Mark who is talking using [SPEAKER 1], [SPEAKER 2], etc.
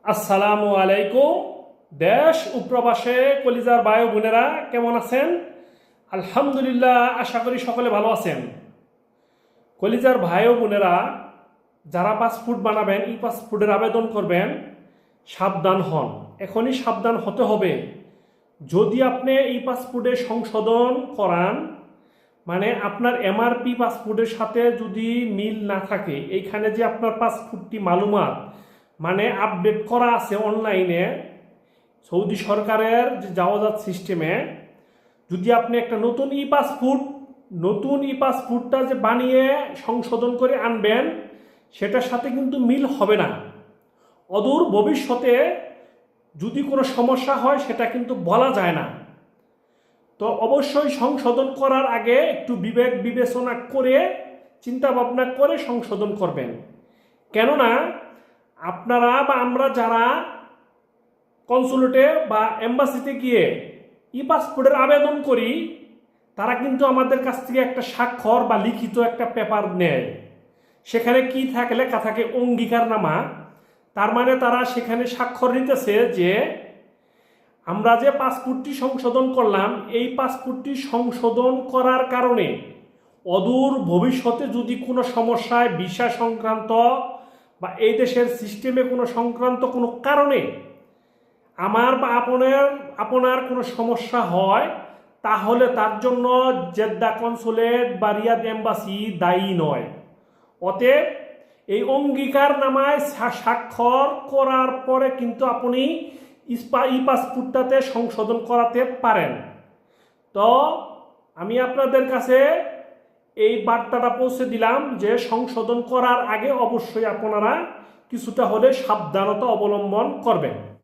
[SPEAKER 1] আসসালামু আলাইকুম। দেশ ও প্রবাসে কলিজার ভাই ও বোনেরা কেমন আছেন? আলহামদুলিল্লাহ, আশা করি সকলে ভালো আছেন। কলিজার ভাই ও বোনেরা, যারা পাসপোর্ট বানাবেন, ই পাসপোর্টের আবেদন করবেন, সাবধান হন। এখনই সাবধান হতে হবে। যদি আপনি এই পাসপোর্টে সংশোধন করান, মানে আপনার এমআরপি পাসপোর্টের সাথে যদি মিল না থাকে, এইখানে যে আপনার পাসপোর্টটি মালুমাত মানে আপডেট করা আছে অনলাইনে সৌদি সরকারের যে জাওয়াজাত সিস্টেমে, যদি আপনি একটা নতুন ই পাসপোর্টটা যে বানিয়ে সংশোধন করে আনবেন, সেটার সাথে কিন্তু মিল হবে না। অদূর ভবিষ্যতে যদি কোনো সমস্যা হয় সেটা কিন্তু বলা যায় না। তো অবশ্যই সংশোধন করার আগে একটু বিবেক বিবেচনা করে, চিন্তা ভাবনা করে সংশোধন করবেন। কেননা আপনারা বা আমরা যারা কনসুলেটে বা এম্বাসিতে গিয়ে ই পাসপোর্টের আবেদন করি, তারা কিন্তু আমাদের কাছ থেকে একটা স্বাক্ষর বা লিখিত একটা পেপার নেয়। সেখানে কি থাকে, লেখা থাকে অঙ্গীকারনামা। তার মানে তারা সেখানে স্বাক্ষর নিতেছে যে আমরা যে পাসপোর্টটি সংশোধন করলাম, এই পাসপোর্টটি সংশোধন করার কারণে অদূর ভবিষ্যতে যদি কোনো সমস্যায় ভিসা সংক্রান্ত বা এই দেশের সিস্টেমে কোনো সংক্রান্ত কোনো কারণে আমার বা আপনার কোনো সমস্যা হয়, তাহলে তার জন্য জেদ্দা কনসুলেট বা রিয়াদ এম্বাসি দায়ী নয়। অতএব এই অঙ্গীকারনামায় স্বাক্ষর করার পরে কিন্তু আপনি ই পাসপোর্টটাতে সংশোধন করাতে পারেন। তো আমি আপনাদের কাছে এই বার্তাটা পৌঁছে দিলাম যে সংশোধন করার আগে অবশ্যই আপনারা কিছুটা হলে সাবধানতা অবলম্বন করবেন।